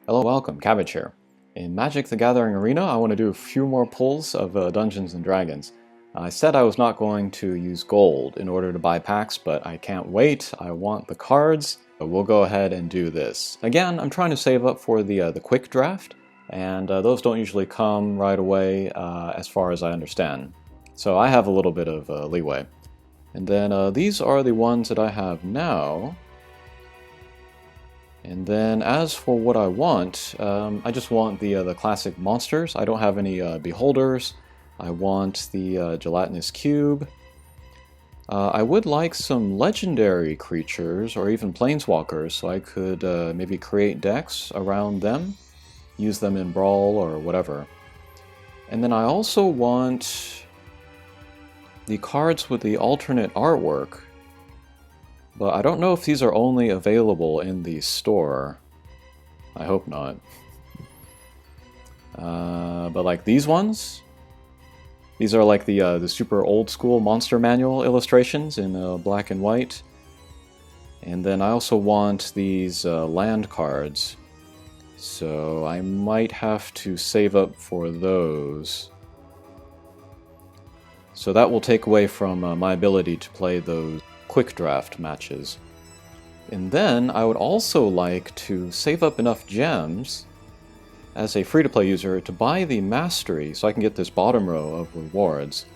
Hello, welcome, Cabbage here. In Magic the Gathering Arena, I want to do a few more pulls of Dungeons & Dragons. I said I was not going to use gold in order to buy packs, but I can't wait. I want the cards, but we'll go ahead and do this. Again, I'm trying to save up for the quick draft, and those don't usually come right away as far as I understand. So I have a little bit of leeway. And then these are the ones that I have now. And then as for what I want, I just want the classic monsters. I don't have any beholders. I want the gelatinous cube. I would like some legendary creatures or even planeswalkers, so I could maybe create decks around them, use them in Brawl or whatever. And then I also want the cards with the alternate artwork. But I don't know if these are only available in the store. I hope not. But like these ones, these are like the super old school monster manual illustrations in black and white. And then I also want these land cards. So I might have to save up for those. So that will take away from my ability to play those quick draft matches. And then I would also like to save up enough gems as a free-to-play user to buy the mastery so I can get this bottom row of rewards.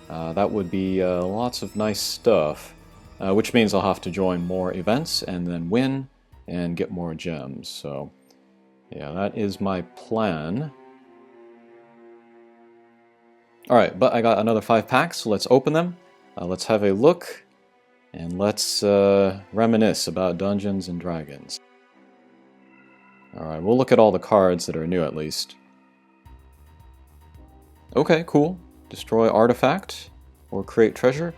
That would be lots of nice stuff, which means I'll have to join more events and then win and get more gems. So yeah, that is my plan. Alright, but I got another 5 packs, so let's open them. Let's have a look. And let's reminisce about Dungeons & Dragons. Alright, we'll look at all the cards that are new at least. Okay, cool. Destroy artifact, or create treasure.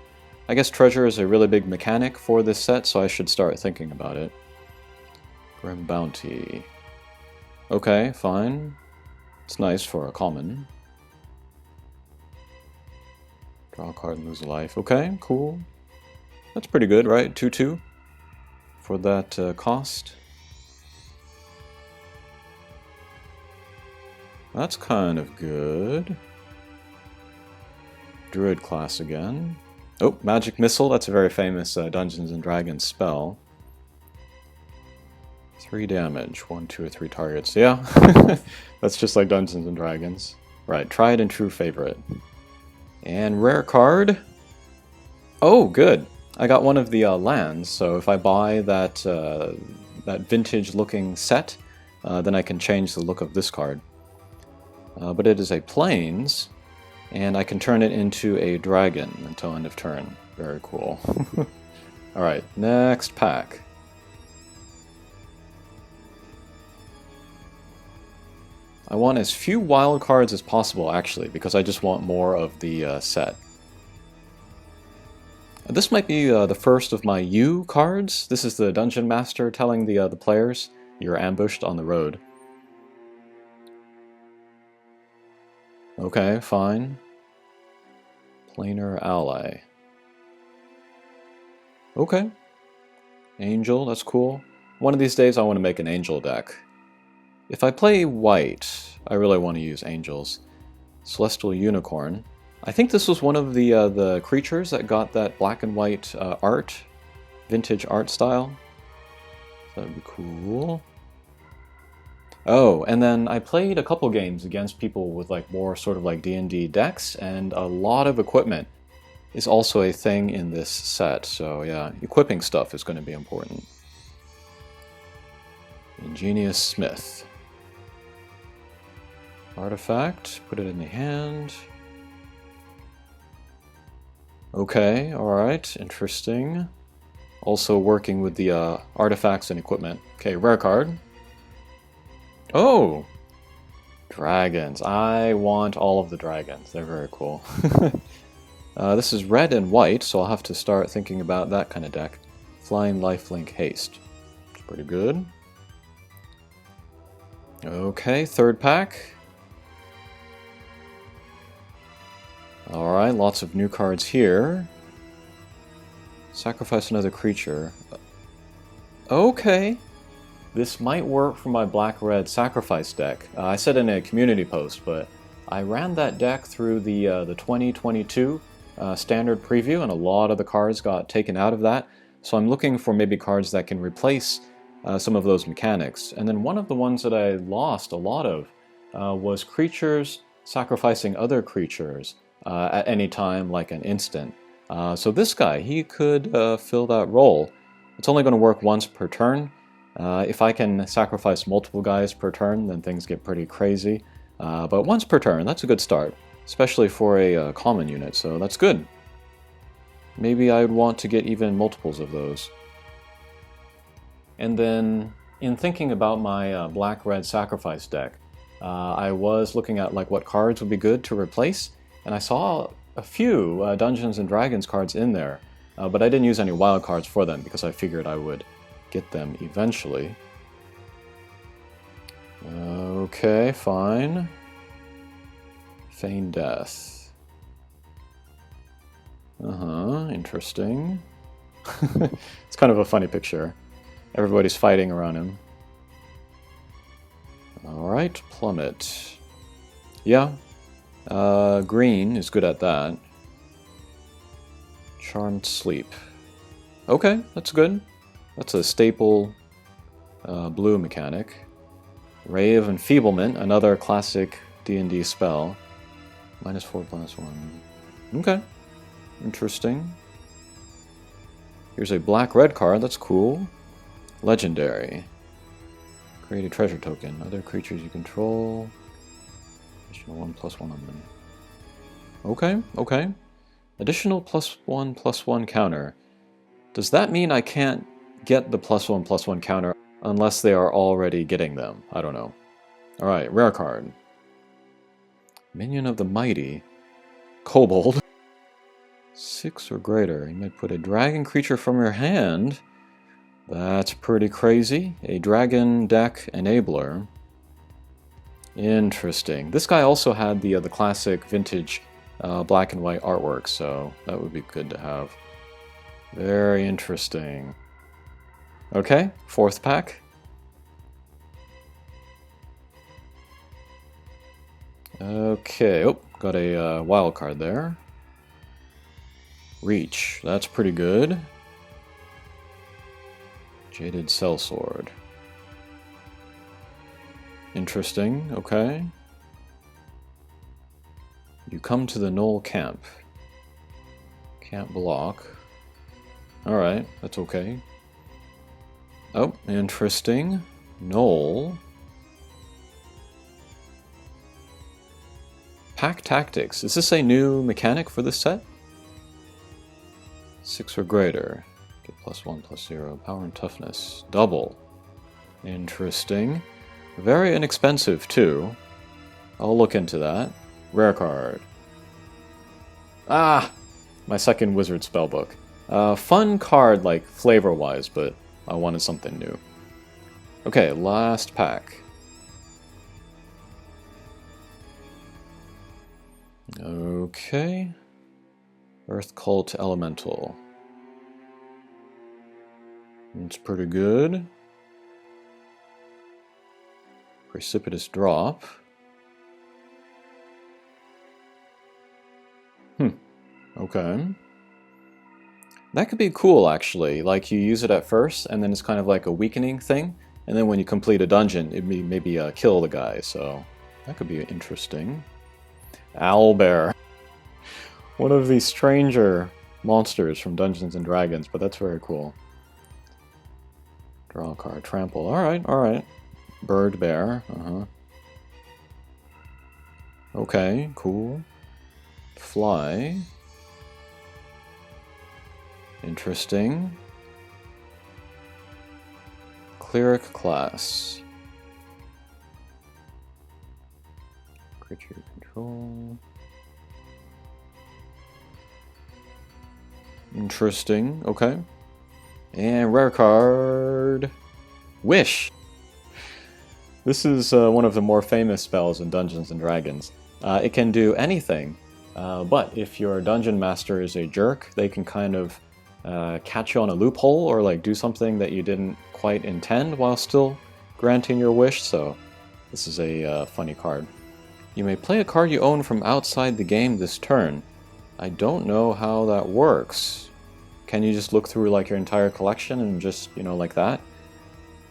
I guess treasure is a really big mechanic for this set, so I should start thinking about it. Grim Bounty. Okay, fine. It's nice for a common. Draw a card and lose a life. Okay, cool. That's pretty good, right? 2/2 for that cost. That's kind of good. Druid class again. Oh, Magic Missile. That's a very famous Dungeons & Dragons spell. 3 damage. 1, 2, or 3 targets. Yeah, that's just like Dungeons & Dragons. Right, tried and true favorite. And rare card. Oh, good. I got one of the lands, so if I buy that that vintage-looking set, then I can change the look of this card. But it is a plains, and I can turn it into a dragon until end of turn. Very cool. Alright, next pack. I want as few wild cards as possible, actually, because I just want more of the set. This might be the first of my U cards. This is the Dungeon Master telling the players you're ambushed on the road. Okay, fine. Planar Ally. Okay. Angel, that's cool. One of these days I want to make an angel deck. If I play white, I really want to use angels. Celestial Unicorn. I think this was one of the creatures that got that black and white art, vintage art style. That would be cool. Oh, and then I played a couple games against people with like more sort of like D&D decks, and a lot of equipment is also a thing in this set. So yeah, equipping stuff is going to be important. Ingenious Smith. Artifact, put it in the hand. Okay, alright, interesting. Also working with the artifacts and equipment. Okay, rare card. Oh! Dragons. I want all of the dragons. They're very cool. This is red and white, so I'll have to start thinking about that kind of deck. Flying Lifelink Haste. It's pretty good. Okay, third pack. Alright, lots of new cards here. Sacrifice another creature. Okay. This might work for my black-red sacrifice deck. I said in a community post, but I ran that deck through the 2022 standard preview, and a lot of the cards got taken out of that. So I'm looking for maybe cards that can replace some of those mechanics. And then one of the ones that I lost a lot of was creatures sacrificing other creatures at any time, like an instant. So this guy, he could fill that role. It's only going to work once per turn. If I can sacrifice multiple guys per turn, then things get pretty crazy. But once per turn, that's a good start, especially for a common unit, so that's good. Maybe I would want to get even multiples of those. And then, in thinking about my black-red sacrifice deck, I was looking at like what cards would be good to replace, and I saw a few Dungeons and Dragons cards in there, but I didn't use any wild cards for them because I figured I would get them eventually. Okay, fine. Feign Death. Interesting. It's kind of a funny picture. Everybody's fighting around him. Alright, Plummet. Yeah, green is good at that. Charmed Sleep. Okay, that's good. That's a staple blue mechanic. Ray of Enfeeblement, another classic D&D spell. -4/+1. Okay, interesting. Here's a black-red card, that's cool. Legendary. Create a treasure token. Other creatures you control. Additional 1/+1 on them. Okay, okay. Additional +1/+1 counter. Does that mean I can't get the +1/+1 counter unless they are already getting them? I don't know. Alright, rare card. Minion of the Mighty. Kobold. 6 or greater. You may put a dragon creature from your hand. That's pretty crazy. A dragon deck enabler. Interesting. This guy also had the classic vintage black and white artwork, so that would be good to have. Very interesting. Okay, 4th pack. Okay, oh, got a wild card there. Reach, that's pretty good. Jaded Sellsword. Interesting, okay. You come to the Knoll Camp. Can't block. Alright, that's okay. Oh, interesting. Knoll. Pack Tactics. Is this a new mechanic for this set? 6 or greater. Get +1/+0. Power and toughness. Double. Interesting. Very inexpensive, too. I'll look into that. Rare card. Ah! My second wizard spellbook. Fun card, like, flavor-wise, but I wanted something new. Okay, last pack. Okay. Earth Cult Elemental. It's pretty good. Precipitous Drop. Okay. That could be cool, actually. Like, you use it at first, and then it's kind of like a weakening thing, and then when you complete a dungeon, it may maybe kill the guy, so that could be interesting. Owlbear. One of the stranger monsters from Dungeons and Dragons, but that's very cool. Draw a card. Trample. Alright, alright. Bird bear. Okay, cool. Fly. Interesting. Cleric class. Creature control. Interesting, okay. And rare card... Wish! This is one of the more famous spells in Dungeons and Dragons. It can do anything, but if your dungeon master is a jerk, they can kind of catch you on a loophole or like do something that you didn't quite intend while still granting your wish, so this is a funny card. You may play a card you own from outside the game this turn. I don't know how that works. Can you just look through like your entire collection and just, you know, like that?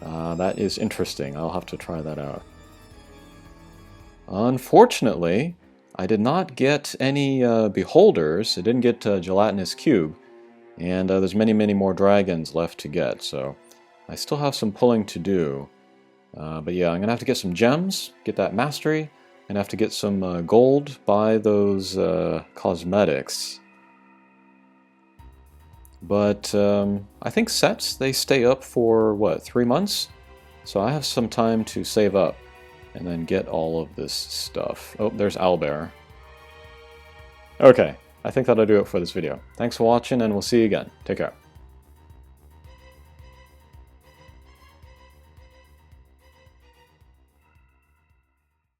That is interesting. I'll have to try that out. Unfortunately, I did not get any beholders. I didn't get Gelatinous Cube, and there's many more dragons left to get, so I still have some pulling to do. But yeah, I'm gonna have to get some gems, get that mastery, and have to get some gold, buy those cosmetics. But I think sets, they stay up for, what, 3 months? So I have some time to save up and then get all of this stuff. Oh, there's Owlbear. Okay, I think that'll do it for this video. Thanks for watching, and we'll see you again. Take care.